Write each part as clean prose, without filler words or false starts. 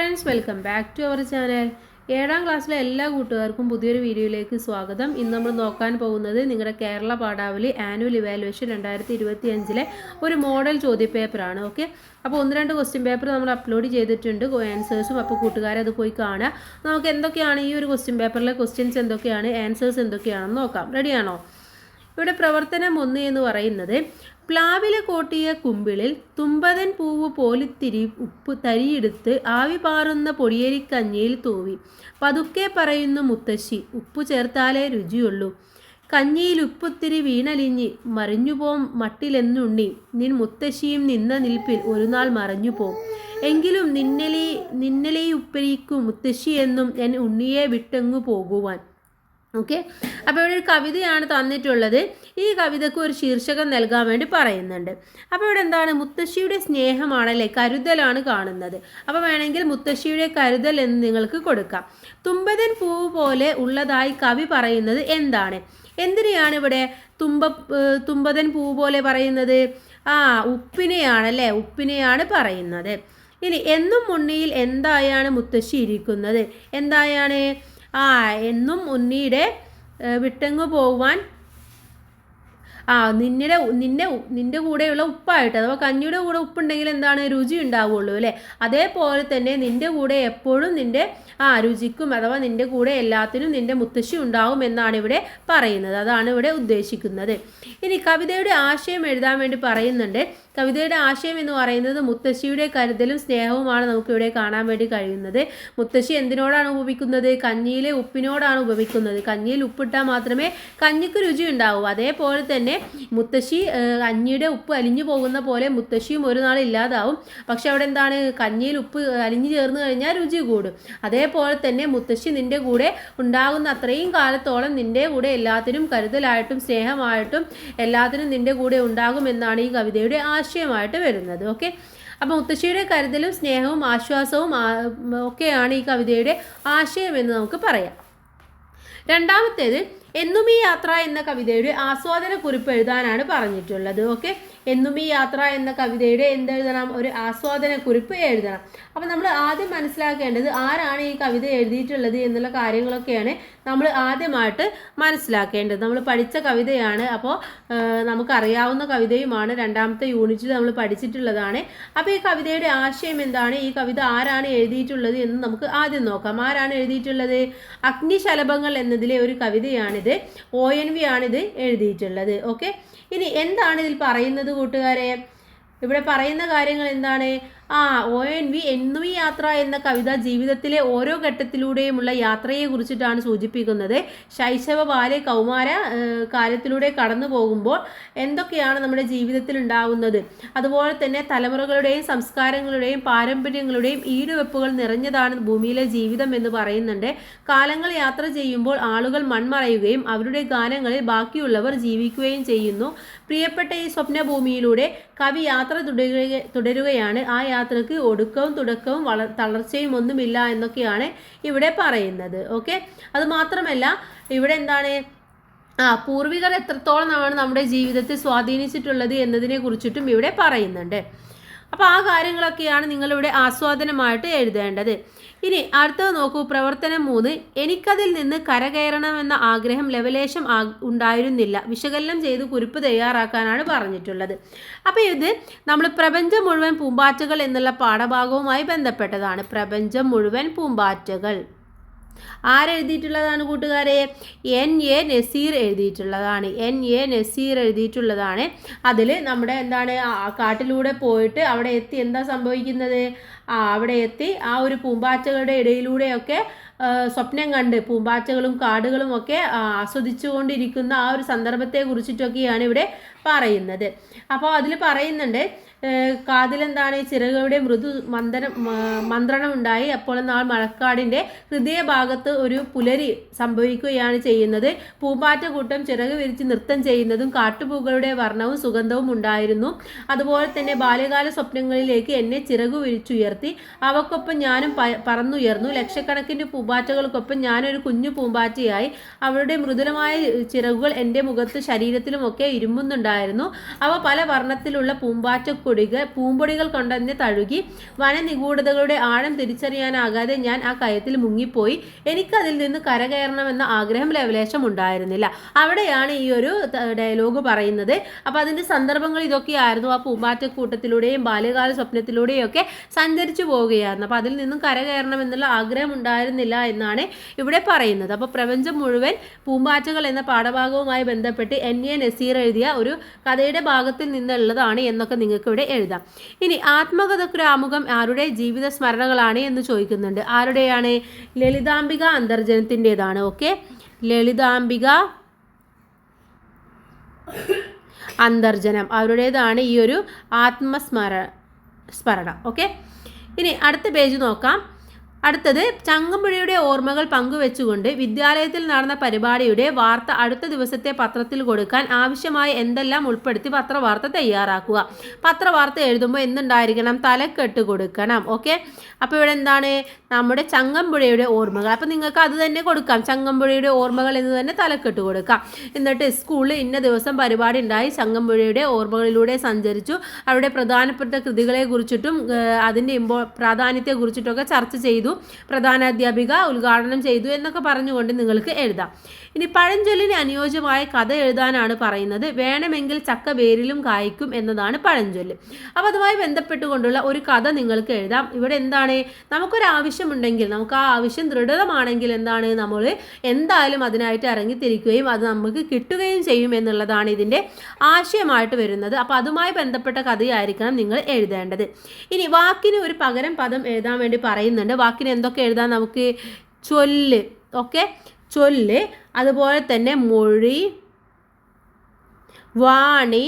Friends, welcome back to our channel. 7ാം ക്ലാസ്സിലെ എല്ലാ കൂട്ടുകാർക്കും പുതിയൊരു വീഡിയോയിലേക്ക് സ്വാഗതം. ഇന്ന് നമ്മൾ നോക്കാൻ പോകുന്നത് നിങ്ങളുടെ കേരള പാഠാവലി ആനുവൽ ഇവാലുവേഷൻ 2025 ഒരു മോഡൽ ചോദ്യപേപ്പറാണ്. ഓക്കെ, അപ്പോൾ 1-2 ക്വസ്റ്റ്യൻ പേപ്പർ നമ്മൾ അപ്ലോഡ് ചെയ്തിട്ടുണ്ട്, ആൻസേഴ്സും. അപ്പോൾ കൂട്ടുകാരെ അത് പോയി കാണുക. നമുക്ക് എന്തൊക്കെയാണ് ഈ ഒരു ക്വസ്റ്റ്യൻ പേപ്പറിലെ ക്വസ്റ്റ്യൻസ് എന്തൊക്കെയാണ്, ആൻസേഴ്സ് എന്തൊക്കെയാണെന്ന് നോക്കാം. റെഡിയാണോ? ഇവിടെ പ്രവർത്തനം 1 എന്ന് പറയുന്നത്, പ്ലാവിലെ കോട്ടിയ കുമ്പിളിൽ തുമ്പതൻ പൂവ് പോലിത്തിരി ഉപ്പ് തരിയെടുത്ത് ആവി പാറുന്ന പൊടിയരിക്കഞ്ഞിയിൽ തൂവി പതുക്കെ പറയുന്നു മുത്തശ്ശി, ഉപ്പു ചേർത്താലേ രുചിയുള്ളൂ. കഞ്ഞിയിൽ ഉപ്പുത്തിരി വീണലിഞ്ഞ് മറിഞ്ഞുപോം മട്ടിലെന്നുണ്ണി, നിൻ മുത്തശ്ശിയും നിന്ന നിൽപ്പിൽ ഒരു നാൾ മറഞ്ഞുപോം. എങ്കിലും നിന്നലേ ഉപ്പരിക്കും മുത്തശ്ശി എന്നും എൻ ഉണ്ണിയെ വിട്ടെങ്ങു പോകുവാൻ. ഓക്കെ, അപ്പോൾ ഇവിടെ ഒരു കവിതയാണ് തന്നിട്ടുള്ളത്. ഈ കവിതയ്ക്ക് ഒരു ശീർഷകം നൽകാൻ വേണ്ടി പറയുന്നുണ്ട്. അപ്പോൾ ഇവിടെ എന്താണ്, മുത്തശ്ശിയുടെ സ്നേഹമാണല്ലേ, കരുതലാണ് കാണുന്നത്. അപ്പോൾ വേണമെങ്കിൽ മുത്തശ്ശിയുടെ കരുതൽ എന്ന് നിങ്ങൾക്ക് കൊടുക്കാം. തുമ്പതൻ പൂവ് പോലെ ഉള്ളതായി കവി പറയുന്നത് എന്താണ്? എന്തിനെയാണ് ഇവിടെ തുമ്പതൻ പൂവ് പോലെ പറയുന്നത്? ഉപ്പിനെയാണല്ലേ, ഉപ്പിനെയാണ് പറയുന്നത്. ഇനി എന്നും ഉണ്ണിയിൽ എന്തായാണ് മുത്തശ്ശി ഇരിക്കുന്നത്? എന്തായാണ്? എന്നും ഉണ്ണിയുടെ വിട്ടെങ്ങു പോകുവാൻ നിന്റെ കൂടെയുള്ള ഉപ്പായിട്ട്, അഥവാ കഞ്ഞിയുടെ കൂടെ ഉപ്പുണ്ടെങ്കിൽ എന്താണ്, രുചി ഉണ്ടാവുള്ളൂ അല്ലേ? അതേപോലെ തന്നെ നിന്റെ കൂടെ എപ്പോഴും നിന്റെ രുചിക്കും, അഥവാ നിന്റെ കൂടെ എല്ലാത്തിനും നിന്റെ മുത്തശ്ശി ഉണ്ടാവും എന്നാണ് ഇവിടെ പറയുന്നത്. അതാണ് ഇവിടെ ഉദ്ദേശിക്കുന്നത്. ഇനി കവിതയുടെ ആശയം എഴുതാൻ വേണ്ടി പറയുന്നുണ്ട്. കവിതയുടെ ആശയം എന്ന് പറയുന്നത് മുത്തശ്ശിയുടെ കരുതലും സ്നേഹവുമാണ് നമുക്കിവിടെ കാണാൻ വേണ്ടി കഴിയുന്നത്. മുത്തശ്ശി എന്തിനോടാണ് ഉപമിക്കുന്നത്? കഞ്ഞിയിലെ ഉപ്പിനോടാണ് ഉപമിക്കുന്നത്. കഞ്ഞിയിൽ ഉപ്പിട്ടാൽ മാത്രമേ കഞ്ഞിക്ക് രുചി ഉണ്ടാവൂ. അതേപോലെ തന്നെ മുത്തശ്ശി കഞ്ഞിയുടെ ഉപ്പ് അലിഞ്ഞു പോകുന്ന പോലെ മുത്തശ്ശിയും ഒരു നാൾ ഇല്ലാതാവും. പക്ഷെ അവിടെ എന്താണ്, കഞ്ഞിയിൽ ഉപ്പ് അലിഞ്ഞു ചേർന്ന് കഴിഞ്ഞാൽ രുചി കൂടും. അതേപോലെ തന്നെ മുത്തശ്ശി നിന്റെ കൂടെ ഉണ്ടാകുന്ന അത്രയും കാലത്തോളം നിന്റെ കൂടെ എല്ലാത്തിനും കരുതലായിട്ടും സ്നേഹമായിട്ടും എല്ലാത്തിനും നിന്റെ കൂടെ ഉണ്ടാകുമെന്നാണ് ഈ കവിതയുടെ ആശയമായിട്ട് വരുന്നത്. ഓക്കെ, അപ്പോൾ മുത്തശ്ശിയുടെ കരുതലും സ്നേഹവും ആശ്വാസവും ഒക്കെയാണ് ഈ കവിതയുടെ ആശയം എന്ന് നമുക്ക് പറയാം. രണ്ടാമത്തേത്, എന്നും ഈ യാത്ര എന്ന കവിതയുടെ ആസ്വാദന കുറിപ്പ് എഴുതാനാണ് പറഞ്ഞിട്ടുള്ളത്. ഓക്കെ, എന്നും ഈ യാത്ര എന്ന കവിതയുടെ എന്തെഴുതണം? ഒരു ആസ്വാദന കുറിപ്പ് എഴുതണം. അപ്പോൾ നമ്മൾ ആദ്യം മനസ്സിലാക്കേണ്ടത് ആരാണ് ഈ കവിത എഴുതിയിട്ടുള്ളത് എന്നുള്ള കാര്യങ്ങളൊക്കെയാണ് നമ്മൾ ആദ്യമായിട്ട് മനസ്സിലാക്കേണ്ടത്. നമ്മൾ പഠിച്ച കവിതയാണ്, അപ്പോൾ നമുക്കറിയാവുന്ന കവിതയുമാണ്. 2ാമത്തെ യൂണിറ്റിൽ നമ്മൾ പഠിച്ചിട്ടുള്ളതാണ്. അപ്പോൾ ഈ കവിതയുടെ ആശയം എന്താണ്, ഈ കവിത ആരാണ് എഴുതിയിട്ടുള്ളത് എന്ന് നമുക്ക് ആദ്യം നോക്കാം. ആരാണ് എഴുതിയിട്ടുള്ളത്? അഗ്നിശലഭങ്ങൾ എന്നതിലെ ഒരു കവിതയാണിത്. ONV ആണിത് എഴുതിയിട്ടുള്ളത്. ഓക്കെ, ഇനി എന്താണ് ഇതിൽ പറയുന്നത് കൂട്ടുകാരെ? ഇവിടെ പറയുന്ന കാര്യങ്ങൾ എന്താണ്? ONV എന്നും ഈ യാത്ര എന്ന കവിത ജീവിതത്തിലെ ഓരോ ഘട്ടത്തിലൂടെയുമുള്ള യാത്രയെ കുറിച്ചിട്ടാണ് സൂചിപ്പിക്കുന്നത്. ശൈശവ, ബാല്യ, കൗമാര കാലത്തിലൂടെ കടന്നു പോകുമ്പോൾ എന്തൊക്കെയാണ് നമ്മുടെ ജീവിതത്തിൽ ഉണ്ടാകുന്നത്, അതുപോലെ തന്നെ തലമുറകളുടെയും സംസ്കാരങ്ങളുടെയും പാരമ്പര്യങ്ങളുടെയും ഈടുവെപ്പുകൾ നിറഞ്ഞതാണ് ഭൂമിയിലെ ജീവിതം എന്ന് പറയുന്നുണ്ട്. കാലങ്ങൾ യാത്ര ചെയ്യുമ്പോൾ ആളുകൾ മൺമറയുകയും അവരുടെ ഗാനങ്ങളിൽ ബാക്കിയുള്ളവർ ജീവിക്കുകയും ചെയ്യുന്നു. പ്രിയപ്പെട്ട ഈ സ്വപ്നഭൂമിയിലൂടെ കവി യാത്ര തുടരുകയാണ്. ആ യാത്രക്ക് ഒടുക്കവും തുടക്കവും തളർച്ചയും ഒന്നുമില്ല എന്നൊക്കെയാണ് ഇവിടെ പറയുന്നത്. ഓക്കെ, അത് മാത്രമല്ല ഇവിടെ എന്താണ്, പൂർവികർ എത്രത്തോളമാണ് നമ്മുടെ ജീവിതത്തെ സ്വാധീനിച്ചിട്ടുള്ളത് എന്നതിനെ കുറിച്ചിട്ടും ഇവിടെ പറയുന്നുണ്ട്. അപ്പോൾ ആ കാര്യങ്ങളൊക്കെയാണ് നിങ്ങളിവിടെ ആസ്വാദനമായിട്ട് എഴുതേണ്ടത്. ഇനി അടുത്തത് നോക്കൂ, പ്രവർത്തനം 3. എനിക്കതിൽ നിന്ന് കരകയറണമെന്ന ആഗ്രഹം ലവലേശം ഉണ്ടായിരുന്നില്ല. വിശകലനം ചെയ്ത് കുറിപ്പ് തയ്യാറാക്കാനാണ് പറഞ്ഞിട്ടുള്ളത്. അപ്പോൾ ഇത് നമ്മൾ പ്രപഞ്ചം മുഴുവൻ പൂമ്പാറ്റകൾ എന്നുള്ള പാഠഭാഗവുമായി ബന്ധപ്പെട്ടതാണ്. പ്രപഞ്ചം മുഴുവൻ പൂമ്പാറ്റകൾ ആരെഴുതിയിട്ടുള്ളതാണ് കൂട്ടുകാരെ? NA നസീർ എഴുതിയിട്ടുള്ളതാണ്. NA നസീർ എഴുതിയിട്ടുള്ളതാണ്. അതിൽ നമ്മുടെ എന്താണ്, കാട്ടിലൂടെ പോയിട്ട് അവിടെ എത്തി എന്താ സംഭവിക്കുന്നത്? അവിടെ എത്തി ഒരു പൂമ്പാറ്റകളുടെ ഇടയിലൂടെയൊക്കെ സ്വപ്നം കണ്ട് പൂമ്പാറ്റകളും കാടുകളും ഒക്കെ ആസ്വദിച്ചു കൊണ്ടിരിക്കുന്ന ഒരു സന്ദർഭത്തെ കുറിച്ചിട്ടൊക്കെയാണ് ഇവിടെ പറയുന്നത്. അപ്പോൾ അതിൽ പറയുന്നുണ്ട്, കാതിലെന്താണ്, ചിറകുകളുടെ മൃദു മന്ത്രണം ഉണ്ടായി. അപ്പോൾ നാൾ മഴക്കാടിൻ്റെ ഹൃദയഭാഗത്ത് ഒരു പുലരി സംഭവിക്കുകയാണ് ചെയ്യുന്നത്. പൂമ്പാറ്റ കൂട്ടം ചിറക് വിരിച്ച് നൃത്തം ചെയ്യുന്നതും കാട്ടുപൂക്കളുടെ വർണ്ണവും സുഗന്ധവും ഉണ്ടായിരുന്നു. അതുപോലെ തന്നെ ബാല്യകാല സ്വപ്നങ്ങളിലേക്ക് എന്നെ ചിറകു വിരിച്ചുയർത്തി ഉയർത്തി. അവക്കൊപ്പം ഞാനും പറന്നുയർന്നു. ലക്ഷക്കണക്കിന് പൂമ്പാറ്റകൾക്കൊപ്പം ഞാനൊരു കുഞ്ഞു പൂമ്പാറ്റയായി. അവരുടെ മൃദുലമായ ചിറകുകൾ എൻ്റെ മുഖത്ത് ശരീരത്തിലുമൊക്കെ ഇരുമ്പുന്നുണ്ടായിരുന്നു. അവ പല വർണ്ണത്തിലുള്ള പൂമ്പൊടികൾ കൊണ്ടെന്നെ തഴുകി. വനനിഗൂഢതകളുടെ ആഴം തിരിച്ചറിയാനാകാതെ ഞാൻ ആ കയത്തിൽ മുങ്ങിപ്പോയി. എനിക്കതിൽ നിന്ന് കരകയറണമെന്ന ആഗ്രഹം ലവലേശം ഉണ്ടായിരുന്നില്ല. അവിടെയാണ് ഈ ഒരു ഡയലോഗ് പറയുന്നത്. അപ്പോൾ അതിൻ്റെ സന്ദർഭങ്ങൾ ഇതൊക്കെയായിരുന്നു. ആ പൂമ്പാറ്റക്കൂട്ടത്തിലൂടെയും ബാല്യകാല സ്വപ്നത്തിലൂടെയും ഒക്കെ സഞ്ചരിച്ചു പോവുകയായിരുന്നു. അപ്പോൾ അതിൽ നിന്നും കരകയറണം എന്നുള്ള ആഗ്രഹം ഉണ്ടായിരുന്നില്ല എന്നാണ് ഇവിടെ പറയുന്നത്. അപ്പോൾ പ്രപഞ്ചം മുഴുവൻ പൂമ്പാറ്റകൾ എന്ന പാഠഭാഗവുമായി ബന്ധപ്പെട്ട് NA നസീർ എഴുതിയ ഒരു കഥയുടെ ഭാഗത്തിൽ നിന്നുള്ളതാണ് എന്നൊക്കെ നിങ്ങൾക്ക് ഇവിടെ എഴുതാം. ഇനി ആത്മകഥയ്ക്കൊരു ആമുഖം ആരുടെ ജീവിത സ്മരണകളാണ് എന്ന് ചോദിക്കുന്നുണ്ട്. ആരുടെയാണ്? ലളിതാംബിക അന്തർജനത്തിൻ്റെതാണ്. ഓക്കെ, ലളിതാംബിക അന്തർജനം അവരുടേതാണ് ഈ ഒരു ആത്മസ്മരണ. ഓക്കെ, ഇനി അടുത്ത പേജ് നോക്കാം. അടുത്തത് ചങ്ങമ്പുഴയുടെ ഓർമ്മകൾ പങ്കുവെച്ചുകൊണ്ട് വിദ്യാലയത്തിൽ നടന്ന പരിപാടിയുടെ വാർത്ത അടുത്ത ദിവസത്തെ പത്രത്തിൽ കൊടുക്കാൻ ആവശ്യമായ എന്തെല്ലാം ഉൾപ്പെടുത്തി പത്രവാർത്ത തയ്യാറാക്കുക. പത്രവാർത്ത എഴുതുമ്പോൾ എന്തുണ്ടായിരിക്കണം? തലക്കെട്ട് കൊടുക്കണം. ഓക്കെ, അപ്പോൾ ഇവിടെ എന്താണ്? നമ്മുടെ ചങ്ങമ്പുഴയുടെ ഓർമ്മകൾ. അപ്പോൾ നിങ്ങൾക്ക് അത് തന്നെ കൊടുക്കാം, ചങ്ങമ്പുഴയുടെ ഓർമ്മകൾ എന്ന് തന്നെ തലക്കെട്ട് കൊടുക്കാം. എന്നിട്ട് സ്കൂളിൽ ഇന്ന ദിവസം പരിപാടി ഉണ്ടായി, ചങ്ങമ്പുഴയുടെ ഓർമ്മകളിലൂടെ സഞ്ചരിച്ചു, അവരുടെ പ്രധാനപ്പെട്ട കൃതികളെ കുറിച്ചിട്ടും അതിൻ്റെ പ്രാധാന്യത്തെ കുറിച്ചിട്ടൊക്കെ ചർച്ച ചെയ്തു, പ്രധാന അധ്യാപിക ഉദ്ഘാടനം ചെയ്തു എന്നൊക്കെ പറഞ്ഞുകൊണ്ട് നിങ്ങൾക്ക് എഴുതാം. ഇനി പഴഞ്ചൊല്ലിന് അനുയോജ്യമായ കഥ എഴുതാനാണ് പറയുന്നത്. വേണമെങ്കിൽ ചക്ക വേരിലും കായ്ക്കും എന്നതാണ് പഴഞ്ചൊല്ല്. അപ്പോൾ അതുമായി ബന്ധപ്പെട്ടുകൊണ്ടുള്ള ഒരു കഥ നിങ്ങൾക്ക് എഴുതാം. ഇവിടെ എന്താണ്? നമുക്കൊരാവശ്യമുണ്ടെങ്കിൽ, നമുക്ക് ആ ആവശ്യം ദൃഢമാണെങ്കിൽ എന്താണ്? നമ്മൾ എന്തായാലും അതിനായിട്ട് ഇറങ്ങിത്തിരിക്കുകയും അത് നമുക്ക് കിട്ടുകയും ചെയ്യും എന്നുള്ളതാണ് ഇതിൻ്റെ ആശയമായിട്ട് വരുന്നത്. അപ്പോൾ അതുമായി ബന്ധപ്പെട്ട കഥയായിരിക്കണം നിങ്ങൾ എഴുതേണ്ടത്. ഇനി വാക്കിന് ഒരു പകരം പദം എഴുതാൻ വേണ്ടി പറയുന്നുണ്ട്. വാക്കിന് എന്തൊക്കെ എഴുതാം നമുക്ക്? ചൊല്ല്. ഓക്കെ, ചൊല്ല്, അതുപോലെ തന്നെ മൊഴി, വാണി,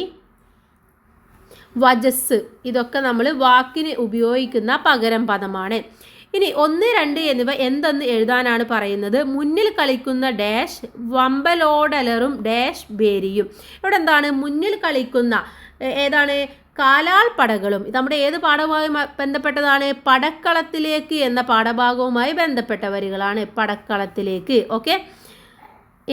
വജസ്, ഇതൊക്കെ നമ്മൾ വാക്കിന് ഉപയോഗിക്കുന്ന പകരം പദമാണ്. ഇനി 1, 2 എന്നിവ എന്തെന്ന് എഴുതാനാണ് പറയുന്നത്. മുന്നിൽ കളിക്കുന്ന ഡാഷ് വമ്പലോടലറും ഡാഷ് ബേരിയും. ഇവിടെ എന്താണ്? മുന്നിൽ കളിക്കുന്ന ഏതാണ്? കാലാൾ പടകളും. നമ്മുടെ ഏത് പാഠവുമായി ബന്ധപ്പെട്ടതാണ്? പടക്കളത്തിലേക്ക് എന്ന പാഠഭാഗവുമായി ബന്ധപ്പെട്ട വരികളാണ്. പടക്കളത്തിലേക്ക്. ഓക്കെ,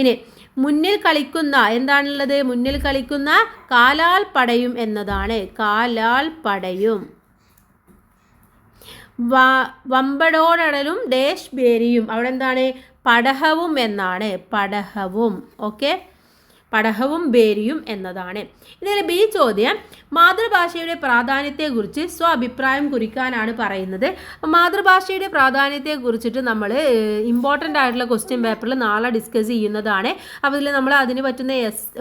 ഇനി മുന്നിൽ കളിക്കുന്ന എന്താണുള്ളത്? മുന്നിൽ കളിക്കുന്ന കാലാൾ പടയും എന്നതാണ്. കാലാൾ പടയും. വമ്പടോടലും ഡേഷ് ബേരിയും. അവിടെ എന്താണ്? പടഹവും എന്നാണ്. പടഹവും. ഓക്കെ, പടഹവും ബേരിയും എന്നതാണ്. ഇതിൽ ബി ചോദ്യം മാതൃഭാഷയുടെ പ്രാധാന്യത്തെക്കുറിച്ച് അഭിപ്രായം കുറിക്കാനാണ് പറയുന്നത്. മാതൃഭാഷയുടെ പ്രാധാന്യത്തെക്കുറിച്ചിട്ട് നമ്മൾ ഇമ്പോർട്ടൻ്റ് ആയിട്ടുള്ള ക്വസ്റ്റ്യൻ പേപ്പറിൽ നാളെ ഡിസ്കസ് ചെയ്യുന്നതാണ്. അപ്പോൾ ഇതിൽ നമ്മൾ അതിന് പറ്റുന്ന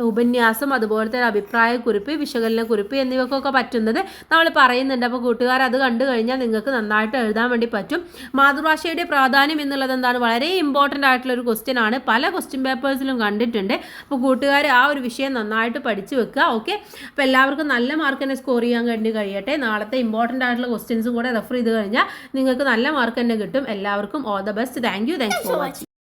ഉപന്യാസം, അതുപോലത്തെ അഭിപ്രായക്കുറിപ്പ്, വിശകലനക്കുറിപ്പ് എന്നിവക്കൊക്കെ പറ്റുന്നത് നമ്മൾ പറയുന്നുണ്ട്. അപ്പോൾ കൂട്ടുകാർ അത് കണ്ടു കഴിഞ്ഞാൽ നിങ്ങൾക്ക് നന്നായിട്ട് എഴുതാൻ വേണ്ടി പറ്റും. മാതൃഭാഷയുടെ പ്രാധാന്യം എന്നുള്ളത് എന്താണ്? വളരെ ഇമ്പോർട്ടൻ്റ് ആയിട്ടുള്ള ഒരു ക്വസ്റ്റ്യൻ ആണ്. പല ക്വസ്റ്റ്യൻ പേപ്പേഴ്സിലും കണ്ടിട്ടുണ്ട്. അപ്പോൾ കൂട്ടുകാർ ആ ഒരു വിഷയം നന്നായിട്ട് പഠിച്ചു വെക്കുക. ഓക്കെ, അപ്പോൾ എല്ലാവർക്കും നല്ല മാർക്ക് തന്നെ സ്കോർ ചെയ്യാൻ വേണ്ടി കഴിയട്ടെ. നാളത്തെ ഇമ്പോർട്ടൻ്റ് ആയിട്ടുള്ള ക്വസ്റ്റ്യൻസും കൂടെ റെഫർ ചെയ്ത് കഴിഞ്ഞാൽ നിങ്ങൾക്ക് നല്ല മാർക്ക് തന്നെ കിട്ടും. എല്ലാവർക്കും all the best. Thank you for watching.